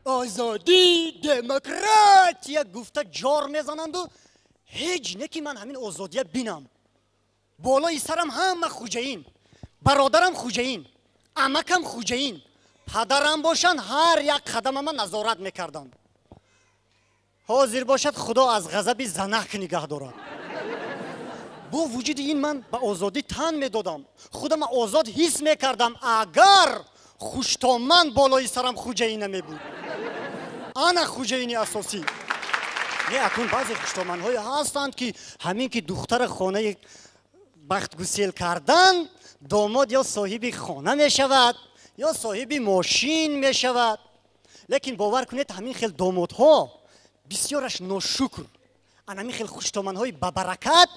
آزادی دموکراسی گفته جار میزنند و هیچ نکی من همین آزادی بینم. بالای سرم همه خوجه‌این، برادرم خوجه‌این، عمکم خوجه‌این، پدرم باشن هر یک قدم من نظارت میکردن. حاضر باشد خدا از غضب زنک نگه دارد. با وجود این من به آزادی تن میدادم، خودم آزاد حس میکردم. اگر خوشتامن بالای سرم خوجه‌ای نمیبود، انا خوجه‌اینی اساسی. نه اکنون بعضی خوشتامن های هستند که همین که دختر خانه بخت گسیل کردن، داماد یا صاحب خانه می شود یا صاحب ماشین می شود. لیکن باور کنید همین خیلی داماد ها بسیارش ناشکر، همین خیلی خوشتامن های ببرکت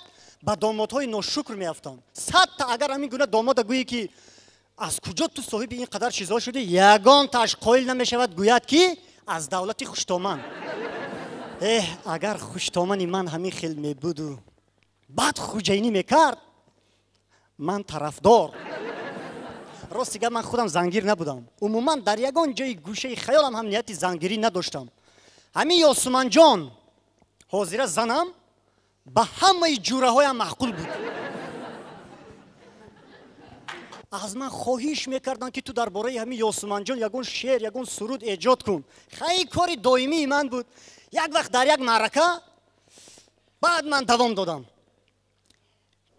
به داماد های ناشکر می افتند. 100 تا اگر همین گونه داماد گویی که از کجا تو صاحب این قدر چیزها شده، یگان تاش قائل نمی شود گوید که از دولت خوشتامن. اگر خوشتامنی من همین خیلی می بود و بعد خوجه‌اینی میکرد، من طرفدار. راست دیگه من خودم زنگیر نبودم، عموما در یگان جای گوشه خیالم هم نیتی زنگیری نداشتم. همین یاسمن جان حاضر زنم به همه جوره های معقول بود. از من خواهش میکردن که تو درباره همین یاسمن جان یگان شعر یگان سرود ایجاد کن. خیلی کاری دائمی من بود. یک وقت در یک معرکه بعد من دوام دادم.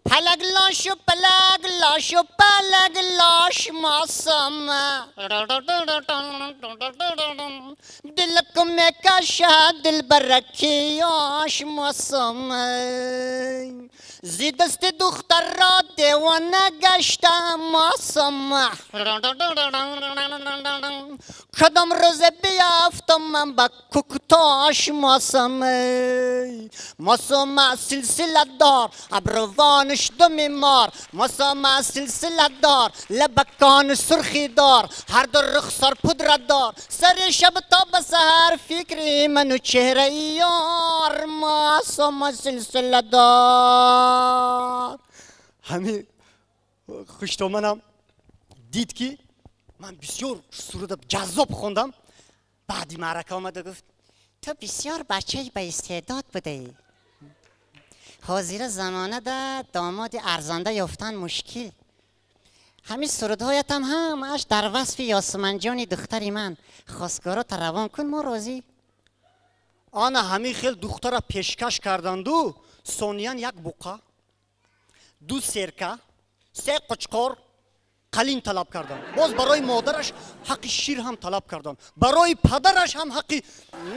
پلگ لاشو پلگ لاشو پلگ لاش ماسم دل کو میکشه دل برکیاش ماسم زیدست دختر را دیوانه گشتم ماسم کدام روز بیافتم من با کوکتاش ماسم ماسم سلسله دار ابروانش دو میمار ماسم سلسله دار لبکان سرخی دار هر دو رخسار پودر دار سر شب تا به سحر فکری منو چهره یار ماسم سلسله دار. همین خوشتامنم دید که من بسیار سرود جذاب خوندم. بعدی معرکه آمد و گفت تو بسیار بچه با استعداد بوده، حاضر زمانه ده داماد ارزنده یافتن مشکل. همین سرودهایت هم همش در وصف یاسمن جان دختری من. خواستگارا روان کن ما راضی. آن همین خیلی دختر پیشکش کردند و ثانیاً یک بوقه، 2 سرکه، 3 قچقار قلین طلب کردن. باز برای مادرش حق شیر هم طلب کردن، برای پدرش هم حق.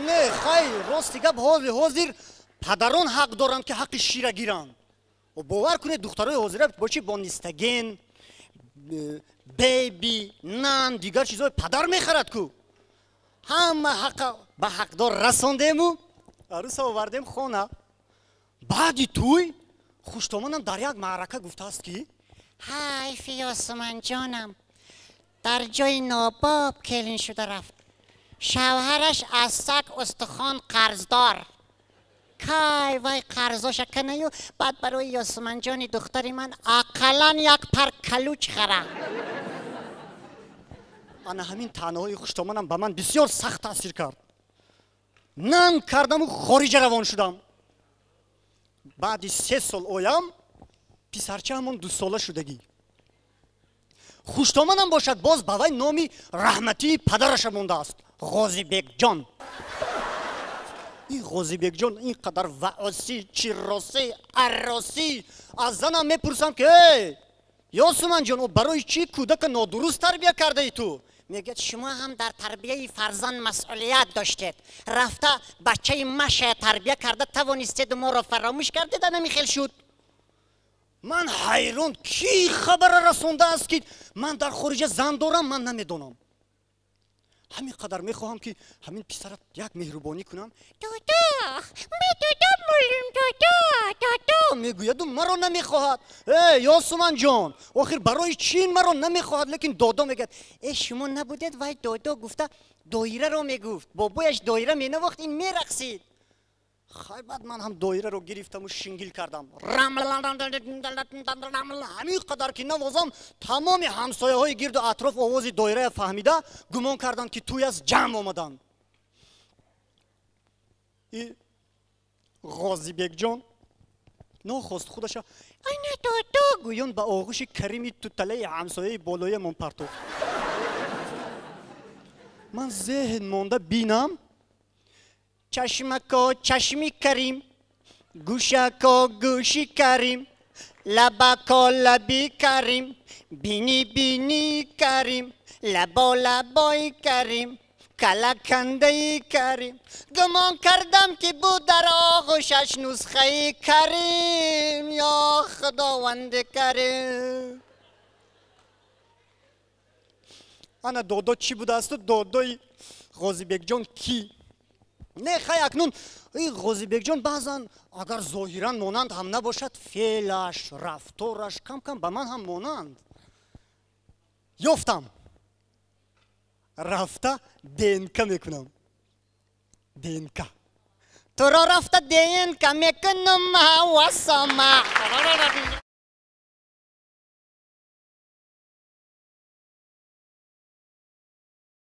نه خیر راست گپ حاضر پدران حق دارند که حق شیر گیرن. و باور کنید دخترای حاضر باشی با نیستگین بیبی نان دیگر چیزای پدر میخرد کو. همه حق به حقدار رساندیم و عروس آوردیم خانه. بعدی توی خوشتامنم در یک معرکه گفته است که حیف یاسمن جانم در جای ناباب کلین شده رفت، شوهرش از سگ استخوان قرضدار. کای وای قرضاش کنه و بعد برای یاسمن جان دختری من اقلا یک پر کلوچ خره. انا همین تنهایی خوشتامنم به من بسیار سخت تاثیر کرد. ننگ کردم و خارج روان شدم. بعد 3 سال اویم پسرچه همون 2 ساله شدگی. خوشتامنم باشد باز به وی نامی رحمتی پدرش مونده است، غازی بیگ جان. این غازی بیگ جان اینقدر وعاسی چیراسی عراسی از زنم میپرسم که یاسمن جان او برای چی کودک نادرست تربیه کرده ای تو؟ میگه شما هم در تربیه فرزند مسئولیت داشتید، رفته بچه مشه تربیه کرده توانستید ما را فراموش کردید. نمیخیل شد. من حیران کی خبر رسونده است که من در خارج زن دارم من نمیدونم. همین قدر میخواهم که همین پسرت یک مهربانی کنم. دادا میدادم مولیم دادا میگوید مرا نمیخواهد. یاسمن جان آخر برای چی مرا نمیخواهد؟ لیکن دادا میگه ای شما نبودید وای دادا گفته دایره رو میگفت، بابایش دایره مینواخت این میرقصید. خیلی بعد من هم دایره رو گرفتم و شنگیل کردم. همین قدر که نوازم تمام همسایه های گرد و اطراف آواز دایره فهمیده گمان کردن که توی از جمع آمدن. غازیبک جان نخواست خودش این تو گویان به آغوش کریمی تو تله همسایه بالای من پرتو. من ذهن مانده بینم چشمکا چشمی کریم، گوشکا گوشی کریم، لبکا لبی کریم، بینی بینی کریم، لبا لبای کریم، کلکنده کریم. گمان کردم که بود در آغوشش نسخه کریم. یا خداوند کریم. انا دادا چی بوده است؟ دادای غازیبک جان کی؟ نه خیلی اکنون غازیبک جان بعضا اگر ظاهرا مانند هم نباشد فعلش رفتارش کم کم به من هم مانند. یافتم رفته دینکا میکنم. دینکا تو را رفته دینکا میکنم. واسما